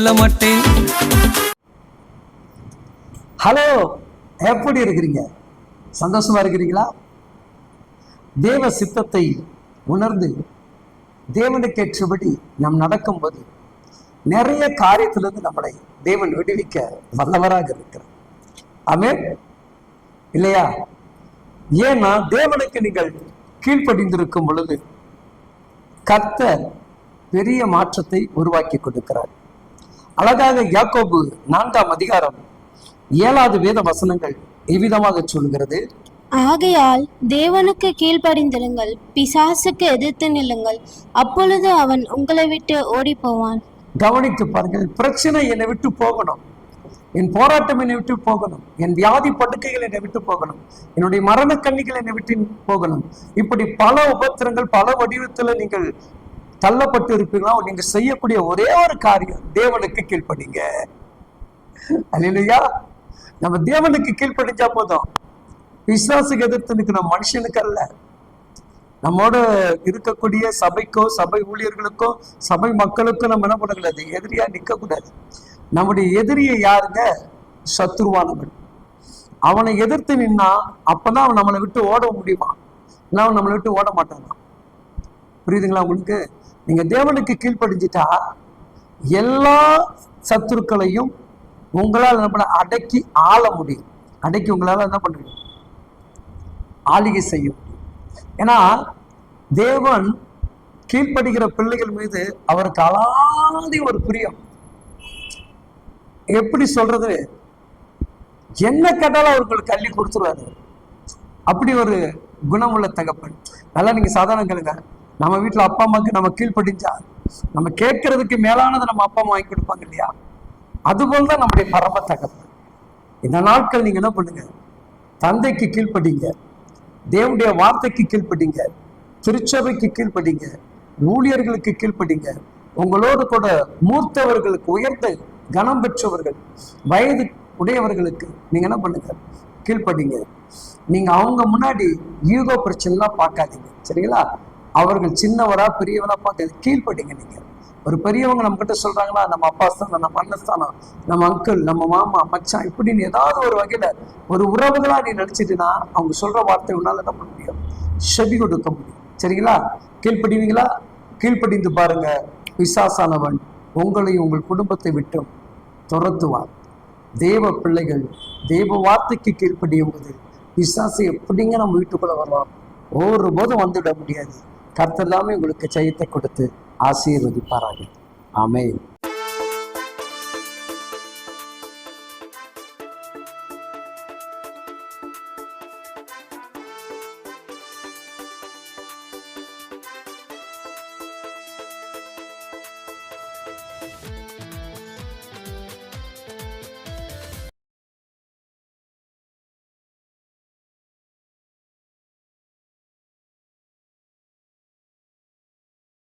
சொல்ல மாட்டேன். ஹலோ, எப்படி இருக்கிறீங்க? சந்தோஷமா இருக்கிறீங்களா? தேவ சித்தத்தை உணர்ந்து தேவனுக்கேற்றபடி நாம் நடக்கும்போது நிறைய காரியத்திலிருந்து நம்மளை தேவன் விடுவிக்க வல்லவராக இருக்கிறார். ஆமென் இல்லையா? ஏன்னா தேவனுக்கு நீங்கள் கீழ்ப்படிந்திருக்கும் பொழுது கர்த்தர் பெரிய மாற்றத்தை உருவாக்கி கொடுக்கிறார். அழகாக யாக்கோபு 4ஆம் அதிகாரம் 7வது வேத வசனங்கள் இவ்விதமாக சொல்கிறது, ஆகையால் தேவனுக்கு கீழ்ப்படிந்திருங்கள், பிசாசுக்கு எதிர்த்து நில்லுங்கள், அப்பொழுது அவன் உங்களை விட்டு ஓடி போவான். கவனித்து பாருங்கள். பிரச்சனை என்னை விட்டு போகணும், என் போராட்டம் என்னை விட்டு போகணும், என் வியாதி படுக்கைகள் என்னை விட்டு போகணும், என்னுடைய மரண கண்ணிகள் என்னை விட்டு போகணும். இப்படி பல உபத்திரங்கள் பல வடிவத்துல நீங்கள் தள்ளப்பட்டு இருப்பீங்களா? நீங்க செய்யக்கூடிய ஒரே ஒரு காரியம் தேவனுக்கு கீழ்ப்படிங்க. அல்லேலூயா. நம்ம தேவனுக்கு கீழ்ப்படிஞ்சா போதும். பிசாசுக்கு எதிர்த்து நிற்கணும், மனுஷனுக்கு அல்ல. நம்மோட இருக்கக்கூடிய சபைக்கோ சபை ஊழியர்களுக்கோ சபை மக்களுக்கோ நம்ம என்ன பண்ணக்கூடாது? எதிரியா நிற்க கூடாது. நம்முடைய எதிரியை யாருங்க? சத்துருவானவன். அவனை எதிர்த்து நின்னா அப்பதான் அவன் நம்மளை விட்டு ஓட முடியுமா? இல்லை அவன் நம்மளை விட்டு ஓட மாட்டானா? புரியுதுங்களா உங்களுக்கு? நீங்க தேவனுக்கு கீழ்ப்படிஞ்சிட்டா எல்லா சத்துருக்களையும் உங்களால் என்ன பண்ண அடக்கி ஆள முடியும். அடக்கி உங்களால என்ன பண்றீங்க? ஆளுகை செய்யும். ஏன்னா தேவன் கீழ்ப்படுகிற பிள்ளைகள் மீது அவருக்கு அலாதி ஒரு பிரியம். எப்படி சொல்றது? என்ன கேட்டாலும் அவர்களுக்கு அள்ளி கொடுத்துருவாரு. அப்படி ஒரு குணமுள்ள தகப்பன். நல்லா நீங்க சாதாரண கேளுங்க, நம்ம வீட்டுல அப்பா அம்மாவுக்கு நம்ம கீழ்ப்படிஞ்சா நம்ம கேட்கறதுக்கு மேலானதை நம்ம அப்பா அம்மா வாங்கி கொடுப்பாங்க இல்லையா? அதுபோல்தான் நம்முடைய பரம தகப்பன். இந்த நாட்கள் நீங்க என்ன பண்ணுங்க? தந்தைக்கு கீழ்ப்படிங்க, தேவனுடைய வார்த்தைக்கு கீழ்ப்படிங்க, திருச்சபைக்கு கீழ்ப்படிங்க, ஊழியர்களுக்கு கீழ்ப்படிங்க, உங்களோடு கூட மூர்த்தவர்களுக்கு, உயர்ந்த கனம் பெற்றவர்கள், வயது உடையவர்களுக்கு நீங்க என்ன பண்ணுங்க? கீழ்ப்படிங்க. நீங்க அவங்க முன்னாடி ஈகோ பிரச்சனைலாம் பார்க்காதீங்க, சரிங்களா? அவர்கள் சின்னவரா பெரியவரா பார்க்காது, கீழ்ப்படிங்க. நீங்க ஒரு பெரியவங்க நம்ம கிட்ட சொல்றாங்களா, நம்ம அப்பா ஸ்தானம், நம்ம அண்ணஸ்தானம், நம்ம அங்கிள், நம்ம மாமா, மச்சான், இப்படின்னு ஏதாவது ஒரு வகையில ஒரு உறவுகளா நீ நினைச்சிட்டுனா அவங்க சொல்ற வார்த்தை உன்னால என்ன பண்ண முடியும்? செவி கொடுக்க முடியும், சரிங்களா? கீழ்ப்படிவீங்களா? கீழ்ப்படிந்து பாருங்க. பிசாசானவன் உங்களையும் உங்கள் குடும்பத்தை விட்டும் துரத்துவான். தேவ பிள்ளைகள் தேவ வார்த்தைக்கு கீழ்ப்படியும் போது பிசாசை எப்படிங்க நம்ம வீட்டுக்குள்ள வரலாம்? ஒருபோதும் வந்துவிட முடியாது. கர்த்தர் எல்லாமே உங்களுக்கு ஜெயத்தை கொடுத்து ஆசீர்வதிப்பாராக. ஆமென்.